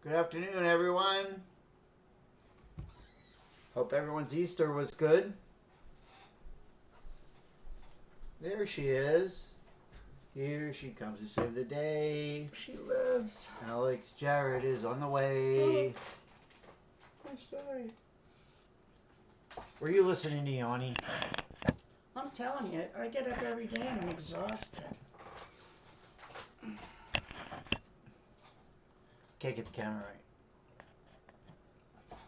Good afternoon, everyone. Hope everyone's Easter was good. There she is. Here she comes to save the day. She lives. Alex Jarrett is on the way. I'm sorry. Were you listening to Yanni? I'm telling you, I get up every day and I'm exhausted. Can't get the camera right.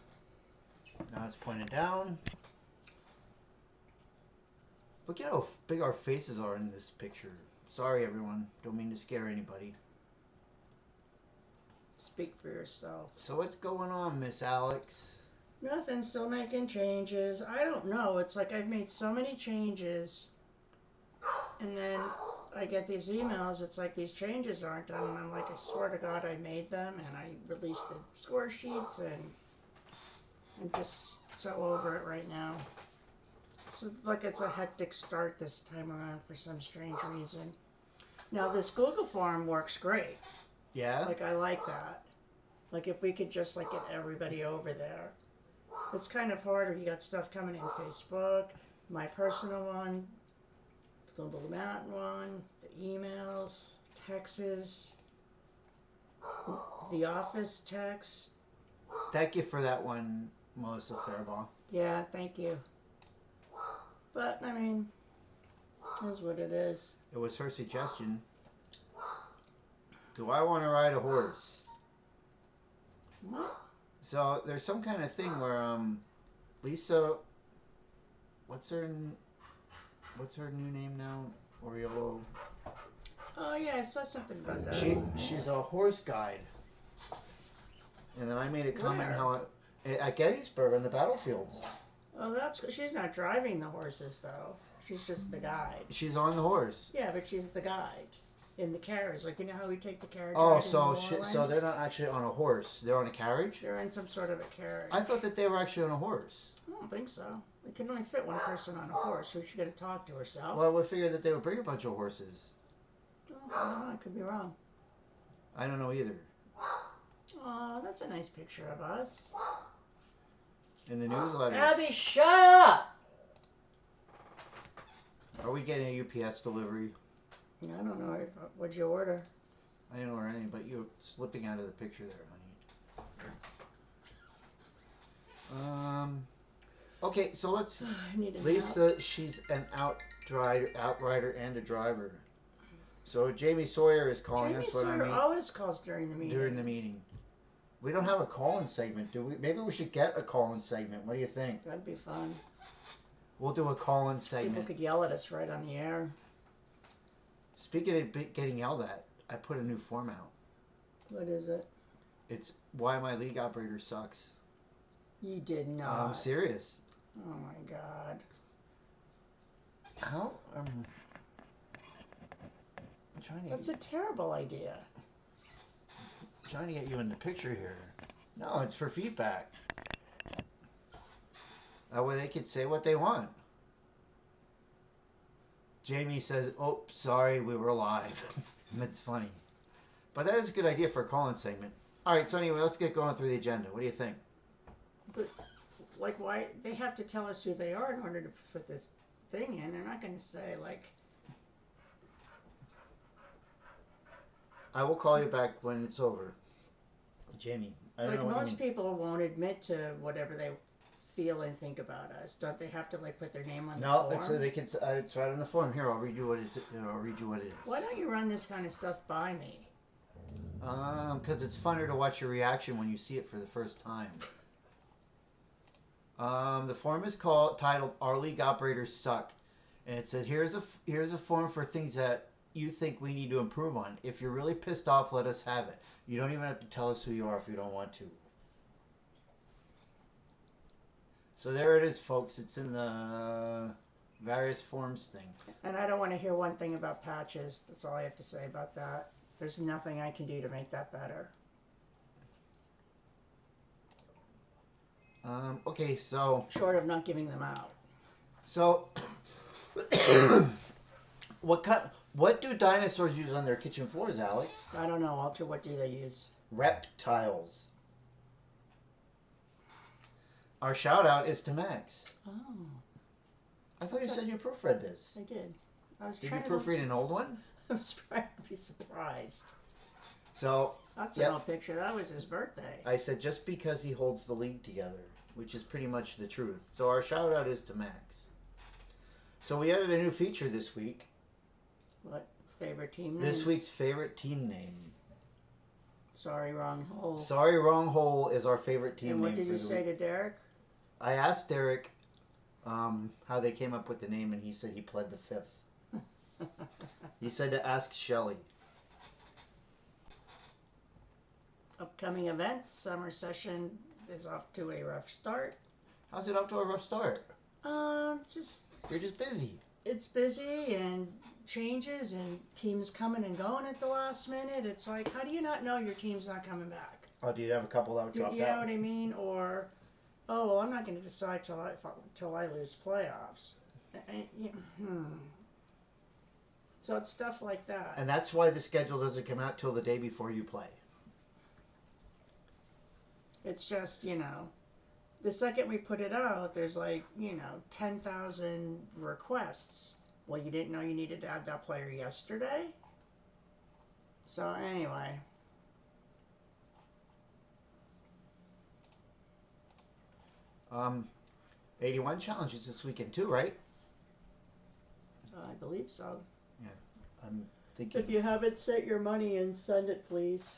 Now it's pointed down. Look at how big our faces are in this picture. Sorry, everyone. Don't mean to scare anybody. Speak for yourself. So what's going on, Miss Alex? Nothing, still making changes. I don't know. It's like I've made so many changes. And then I get these emails. It's like these changes aren't done. And I'm like, I swear to God I made them. And I released the score sheets. And I'm just so over it right now. It's like it's a hectic start this time around for some strange reason. Now this Google form works great. Yeah? Like I like that. Like if we could just like get everybody over there. It's kind of hard if you got stuff coming in Facebook, my personal one, the Blue Mountain one, the emails, texts, the office text. Thank you for that one, Melissa Fairbaugh. Yeah, thank you. But, I mean, is what it is. It was her suggestion. Do I want to ride a horse? What? So there's some kind of thing where Lisa, what's her new name now? Oriolo. Oh yeah, I saw something about that. She's a horse guide. And then I made a comment Where? how at Gettysburg on the battlefields. Oh, that's good. She's not driving the horses though. She's just the guide. She's on the horse. Yeah, but she's the guide in the carriage. Like you know how we take the carriage. Oh, ride in so New so they're not actually on a horse. They're on a carriage? They're in some sort of a carriage. I thought that they were actually on a horse. I don't think so. It can only fit one person on a horse. Who's she going to talk to herself? Well, I would figure that they would bring a bunch of horses. Oh, I don't know. I could be wrong. I don't know either. Oh, that's a nice picture of us. In the newsletter. Abby, shut up! Are we getting a UPS delivery? I don't know. What'd you order? I didn't order anything, but you're slipping out of the picture there, honey. Okay, so let's. I need a Lisa, she's an outrider and a driver. So Jamie Sawyer is calling Jamie us. What Sawyer I mean, always calls during the meeting. during the meeting. We don't have a call-in segment, do we? Maybe we should get a call-in segment. What do you think? That'd be fun. We'll do a call-in People segment. could yell at us right on the air. Speaking of getting yelled at, I put a new form out. What is it? It's why my league operator sucks. You did not. I'm serious. Oh my God. How? I'm trying to. That's a terrible idea. Trying to get you in the picture here. No, it's for feedback. That way they can say what they want. Jamie says, "Oh, sorry, we were live." That's funny. But that is a good idea for a call-in segment. All right, so anyway, let's get going through the agenda. What do you think? But, like, why? They have to tell us who they are in order to put this thing in. They're not going to say, like... I will call you back when it's over. Jamie, I don't Like, know what you most mean. people won't admit to whatever they feel and think about us. Don't they have to, like, put their name on the No, form? it's, they can. It's right on the form. Here, I'll read you what it's. I'll read you what it is. Why don't you run this kind of stuff by me? Because it's funner to watch your reaction when you see it for the first time. The form is titled "Our League Operators Suck," and it said, "Here's a form for things that you think we need to improve on. If you're really pissed off, let us have it. You don't even have to tell us who you are if you don't want to." So there it is, folks. It's in the various forms thing. And I don't want to hear one thing about patches. That's all I have to say about that. There's nothing I can do to make that better. Okay, so Short of not giving them out. So, what do dinosaurs use on their kitchen floors, Alex? I don't know, Walter. What do they use? Reptiles. Our shout out is to Max. Oh, I thought you said you proofread this. I did. I was Did you trying to proofread an old one? I was trying to be surprised. So That's Yep. an old picture. That was his birthday. I said just because he holds the league together, which is pretty much the truth. So our shout out is to Max. So we added a new feature this week. What favorite team names? This week's favorite team name. Sorry, wrong hole. Sorry, wrong hole is our favorite team And name. what did for you the say week. to Derek? I asked Derek how they came up with the name, and he said he pled the fifth. He said to ask Shelly. Upcoming events. Summer session is off to a rough start. How's it up to a rough start? Just You're just busy. it's busy and changes and teams coming and going at the last minute. It's like, how do you not know your team's not coming back? Oh, do you have a couple that dropped You know out? what I mean? Or, oh well, I'm not going to decide till I lose playoffs. So it's stuff like that. And that's why the schedule doesn't come out till the day before you play. It's just, the second we put it out, there's 10,000 requests. Well, you didn't know you needed to add that player yesterday? So anyway. 81 challenges this weekend too, right? I believe so. I'm thinking. If you haven't set your money in, send it, please.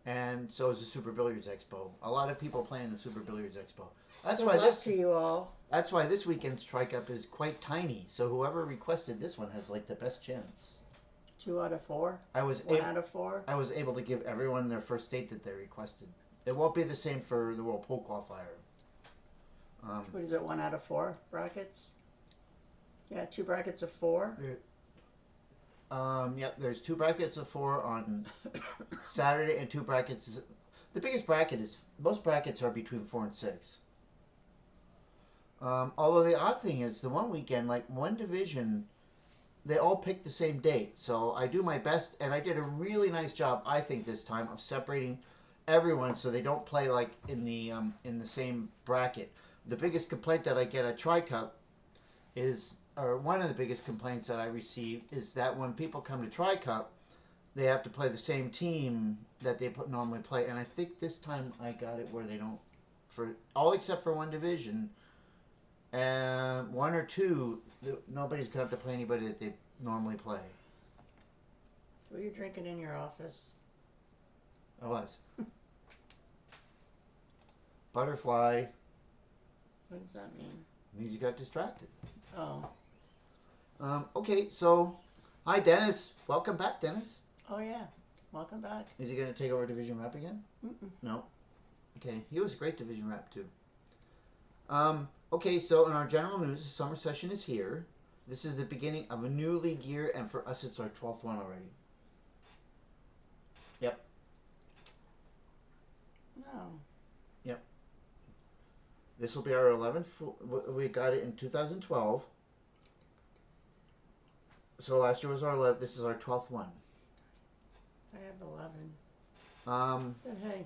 And so is the Super Billiards Expo. A lot of people playing the Super Billiards Expo. That's Good why luck this. to you all. That's why this weekend's Strike Up is quite tiny. So whoever requested this one has the best chance. 2 out of 4. I was 1 out of 4. I was able to give everyone their first date that they requested. It won't be the same for the World Pool Qualifier. What is it? 1 out of 4 brackets? Yeah, 2 brackets of 4. Yep, there's 2 brackets of 4 on Saturday and 2 brackets. The biggest bracket is, most brackets are between 4 and 6. Although the odd thing is, the one weekend, one division, they all picked the same date. So I do my best, and I did a really nice job, I think, this time of separating everyone so they don't play in the same bracket. The biggest complaint that I get at Tri-Cup is, or one of the biggest complaints that I receive is that when people come to Tri-Cup, they have to play the same team that they normally play. And I think this time I got it where they don't, for all except for one division, and 1 or 2, nobody's going to have to play anybody that they normally play. Were you drinking in your office? I was. Butterfly. What does that mean? Means you got distracted. Oh. Okay, so, hi Dennis. Welcome back, Dennis. Oh, yeah. Welcome back. Is he going to take over division rep again? Mm-mm. No. Okay, he was a great division rep too. Okay, so in our general news, the summer session is here. This is the beginning of a new league year, and for us, it's our 12th one already. Yep. No. Yep. This will be our 11th. We got it in 2012. So last year was our 11th. This is our 12th one. I have 11. But hey.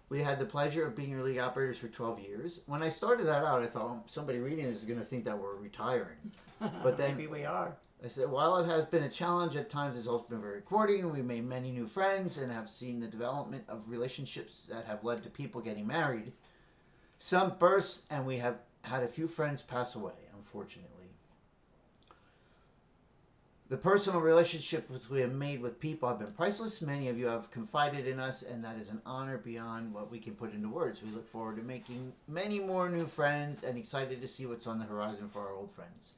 We had the pleasure of being your league operators for 12 years. When I started that out, I thought somebody reading this is going to think that we're retiring. But then Maybe we are. I said, while it has been a challenge at times, it's also been very rewarding. We made many new friends and have seen the development of relationships that have led to people getting married. Some bursts, and we have had a few friends pass away, unfortunately. The personal relationships we have made with people have been priceless. Many of you have confided in us, and that is an honor beyond what we can put into words. We look forward to making many more new friends and excited to see what's on the horizon for our old friends.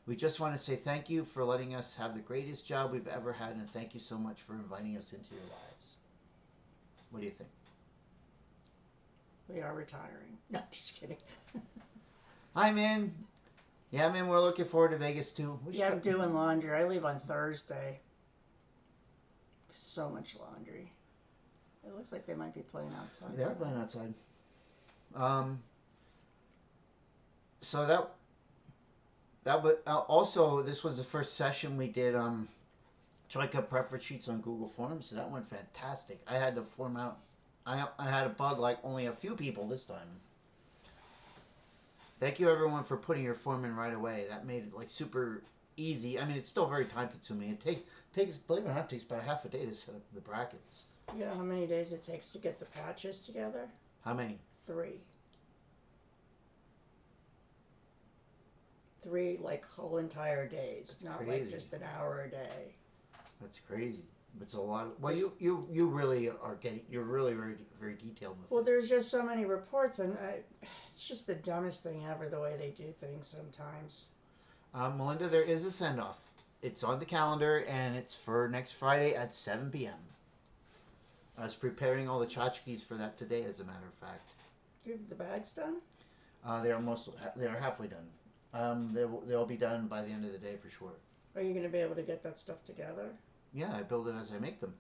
We just want to say thank you for letting us have the greatest job we've ever had, and thank you so much for inviting us into your lives. What do you think? We are retiring. No, just kidding. Hi, man. Yeah, man, we're looking forward to Vegas, too. Yeah, I'm doing laundry. I leave on Thursday. So much laundry. It looks like they might be playing outside. They are playing outside. So that would also, this was the first session we did Joy Cup preference sheets on Google Forms, so that went fantastic. I had to form out I had a bug like only a few people this time. Thank you everyone for putting your form in right away. That made it like super easy. I mean, it's still very time consuming. It takes, believe it or not, it takes about half a day to set up the brackets. You know how many days it takes to get the patches together? How many? 3. 3 like whole entire days. That's not crazy. like just an hour a day. That's crazy. It's a lot of, well, you really are getting, you're really very, very detailed with Well, it. there's just so many reports, and it's just the dumbest thing ever, the way they do things sometimes. Melinda, there is a send-off. It's on the calendar, and it's for next Friday at 7 p.m. I was preparing all the tchotchkes for that today, as a matter of fact. Do you have the bags done? They are halfway done. They'll be done by the end of the day for sure. Are you going to be able to get that stuff together? Yeah, I build it as I make them.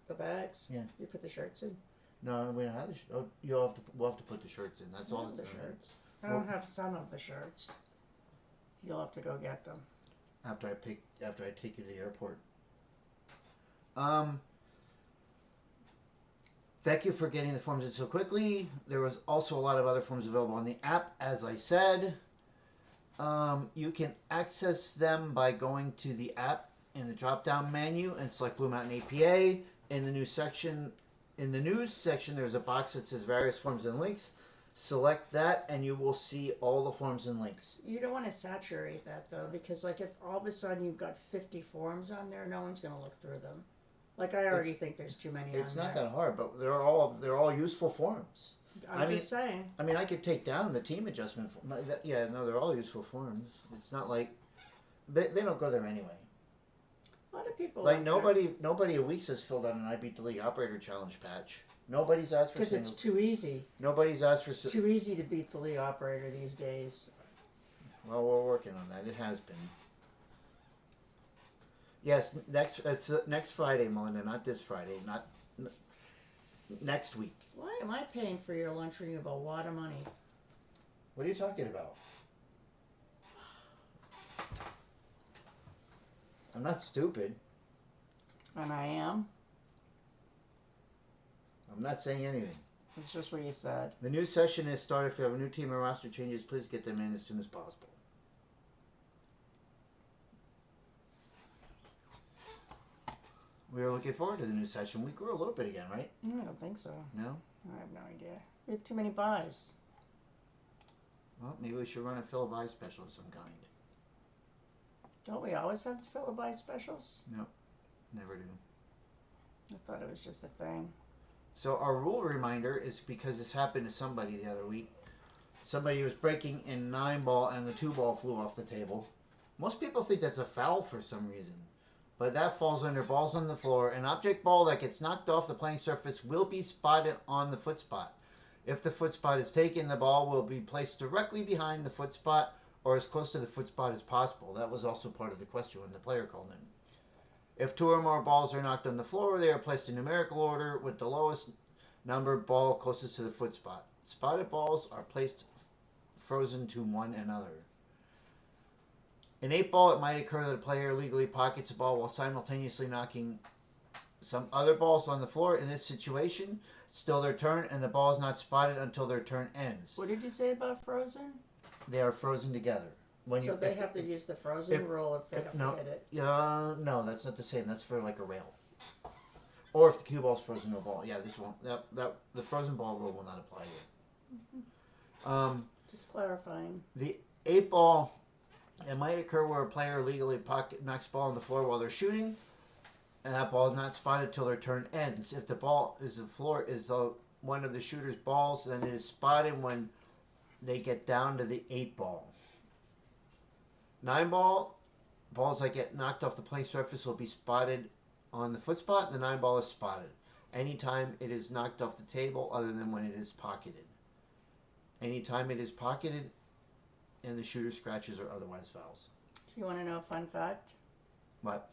The bags? Yeah. You put the shirts in? No, we don't have the we'll have to put the shirts in. That's all. The That's shirts. I don't have some of the shirts. You'll have to go get them. After I take you to the airport. Thank you for getting the forms in so quickly. There was also a lot of other forms available on the app, as I said. You can access them by going to the app in the drop-down menu and select Blue Mountain APA. In the news section, there's a box that says various forms and links. Select that, and you will see all the forms and links. You don't want to saturate that, though, because like if all of a sudden you've got 50 forms on there, no one's going to look through them. Like I already think there's too many on there. It's not that hard, but they're all useful forms. I'm just saying. I mean, I could take down the team adjustment. Yeah, no, they're all useful forms. It's not like they don't go there anyway. A lot of people Like nobody a week has filled out an I Beat the League Operator Challenge patch. Nobody's asked for because it's too easy. Nobody's asked for. It's too easy to beat the league operator these days. Well, we're working on that. It has been. Yes, next Friday, Melinda. Not this Friday. Not next week. Why am I paying for your lunch when you have a lot of money? What are you talking about? I'm not stupid. And I am. I'm not saying anything. It's just what you said. The new session is started. If you have a new team or roster changes, please get them in as soon as possible. We are looking forward to the new session. We grew a little bit again, right? I don't think so. No? I have no idea. We have too many buys. Well, maybe we should run a fill buy special of some kind. Don't we always have fill a buy specials? Nope. Never do. I thought it was just a thing. So our rule reminder is because this happened to somebody the other week. Somebody was breaking in 9-ball and the 2-ball flew off the table. Most people think that's a foul for some reason. But that falls under balls on the floor. An object ball that gets knocked off the playing surface will be spotted on the foot spot. If the foot spot is taken, the ball will be placed directly behind the foot spot or as close to the foot spot as possible. That was also part of the question when the player called in. If 2 or more balls are knocked on the floor, they are placed in numerical order with the lowest numbered ball closest to the foot spot. Spotted balls are placed frozen to one another. In 8-ball, it might occur that a player illegally pockets a ball while simultaneously knocking some other balls on the floor. In this situation, it's still their turn, and the ball is not spotted until their turn ends. What did you say about frozen? They are frozen together. So they have to use the frozen rule if they have to hit it? No, that's not the same. That's for like a rail. Or if the cue ball's frozen to a ball. Yeah, this won't. The frozen ball rule will not apply here. Just clarifying. The 8-ball, it might occur where a player illegally knocks ball on the floor while they're shooting, and that ball is not spotted till their turn ends. If the ball is one of the shooter's balls, then it is spotted when they get down to the 8-ball. 9-ball, balls that get knocked off the playing surface will be spotted on the foot spot. The 9-ball is spotted anytime it is knocked off the table other than when it is pocketed. Anytime it is pocketed and the shooter scratches or otherwise fouls. Do you want to know a fun fact? What?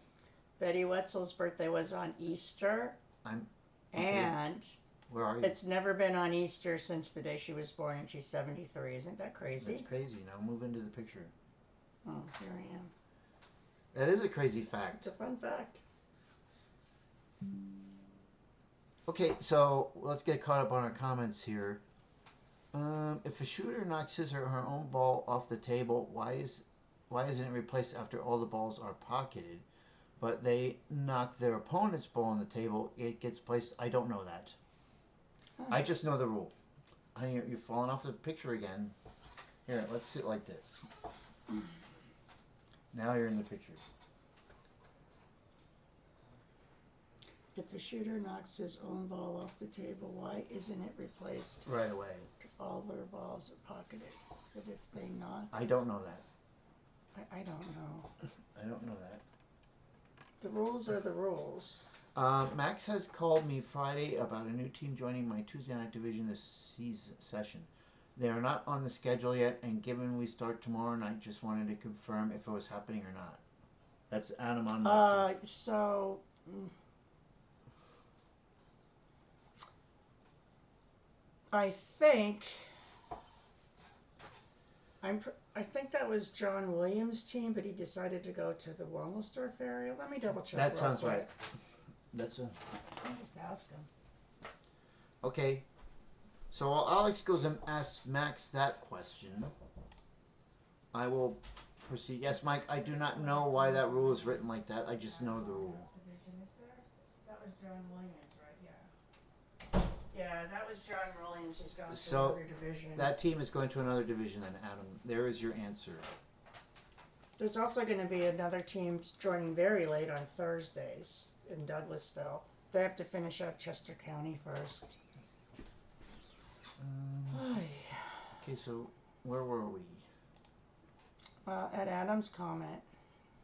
Betty Wetzel's birthday was on Easter. And where are you? It's never been on Easter since the day she was born, and she's 73. Isn't that crazy? That's crazy. Now move into the picture. Oh, here I am. That is a crazy fact. It's a fun fact. Okay, so let's get caught up on our comments here. If a shooter knocks his or her own ball off the table, why isn't it replaced after all the balls are pocketed? But they knock their opponent's ball on the table, it gets placed. I don't know that. I just know the rule. Honey, you're falling off the picture again. Here, let's sit like this. Now you're in the picture. If a shooter knocks his own ball off the table, why isn't it replaced? Right away. All their balls are pocketed. But if they knock... I don't know that. I don't know. I don't know that. The rules are the rules. Max has called me Friday about a new team joining my Tuesday night division this session. They are not on the schedule yet, and given we start tomorrow night, just wanted to confirm if it was happening or not. That's Adam on Max. So... I think that was John Williams' team, but he decided to go to the Wilmersdorf area. Let me double check. That sounds right. That's a... I'll just ask him. Okay. So while Alex goes and asks Max that question, I will proceed. Yes, Mike, I do not know why that rule is written like that. I just know the rule. That was John Williams, right? Yeah. Yeah, that was John Williams. He's gone to another division. That team is going to another division then, Adam. There is your answer. There's also going to be another team joining very late on Thursdays in Douglasville. They have to finish out Chester County first. Okay, so where were we? At Adam's comment.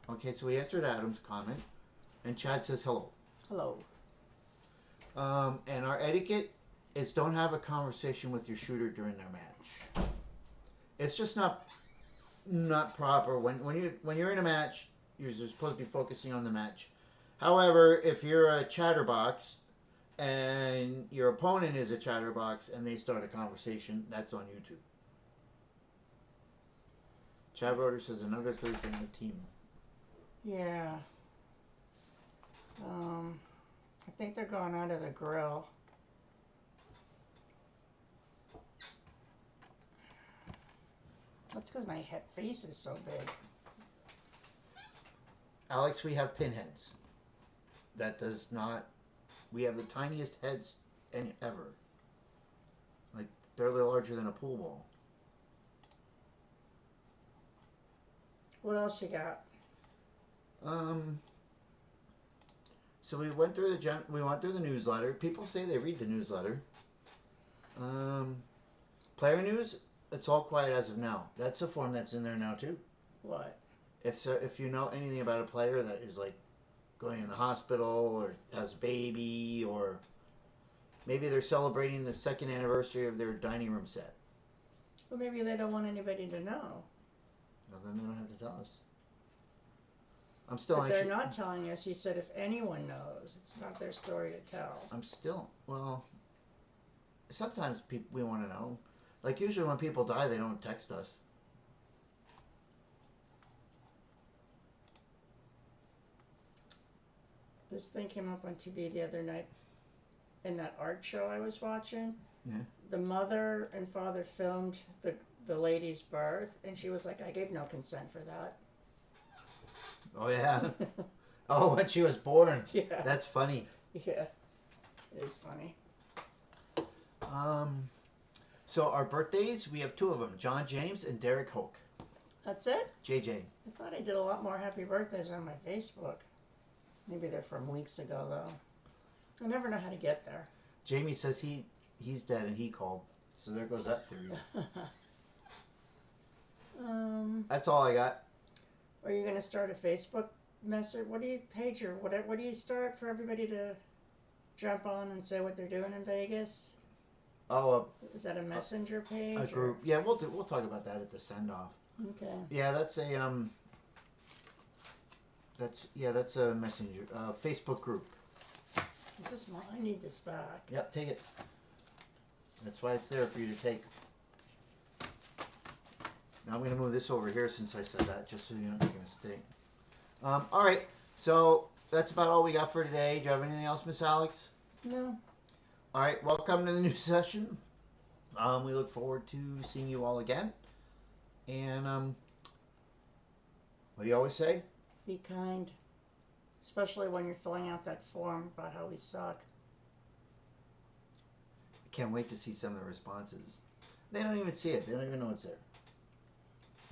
Okay, so we answered Adam's comment, and Chad says hello. Hello. And our etiquette is don't have a conversation with your shooter during their match. It's just not proper. When you're in a match, you're supposed to be focusing on the match. However, if you're a chatterbox and your opponent is a chatterbox and they start a conversation, that's on YouTube. Chad Roder says another Thursday night team. Yeah. I think they're going out of the grill. That's because my face is so big. Alex, we have pinheads. That does not... We have the tiniest heads ever. Like, barely larger than a pool ball. What else you got? So we went through the newsletter. People say they read the newsletter. Player news, it's all quiet as of now. That's a form that's in there now too. What? If you know anything about a player that is like going in the hospital or has a baby, or maybe they're celebrating the 2nd anniversary of their dining room set. Well, maybe they don't want anybody to know. Well, then they don't have to tell us. I'm still But they're not telling us. You said if anyone knows, it's not their story to tell. Well, sometimes we want to know. Like usually when people die, they don't text us. This thing came up on TV the other night in that art show I was watching. Yeah. The mother and father filmed the lady's birth, and she was like, I gave no consent for that. Oh, yeah. Oh, when she was born. Yeah. That's funny. Yeah. It is funny. So our birthdays, we have 2 of them. John James and Derek Hoke. That's it? JJ. I thought I did a lot more happy birthdays on my Facebook. Maybe they're from weeks ago, though. I never know how to get there. Jamie says he's dead and he called. So there goes that theory. That's all I got. Are you going to start a Facebook message? What do you start for everybody to jump on and say what they're doing in Vegas? Oh, is that a messenger page? A group. Yeah, we'll talk about that at the send off. Okay. Yeah, that's a that's a messenger Facebook group. Is this mine? I need this back. Yep, take it. That's why it's there for you to take. Now I'm going to move this over here since I said that, just so you don't make a mistake. All right, so that's about all we got for today. Do you have anything else, Miss Alex? No. All right, welcome to the new session. We look forward to seeing you all again. And what do you always say? Be kind. Especially when you're filling out that form about how we suck. I can't wait to see some of the responses. They don't even see it. They don't even know it's there.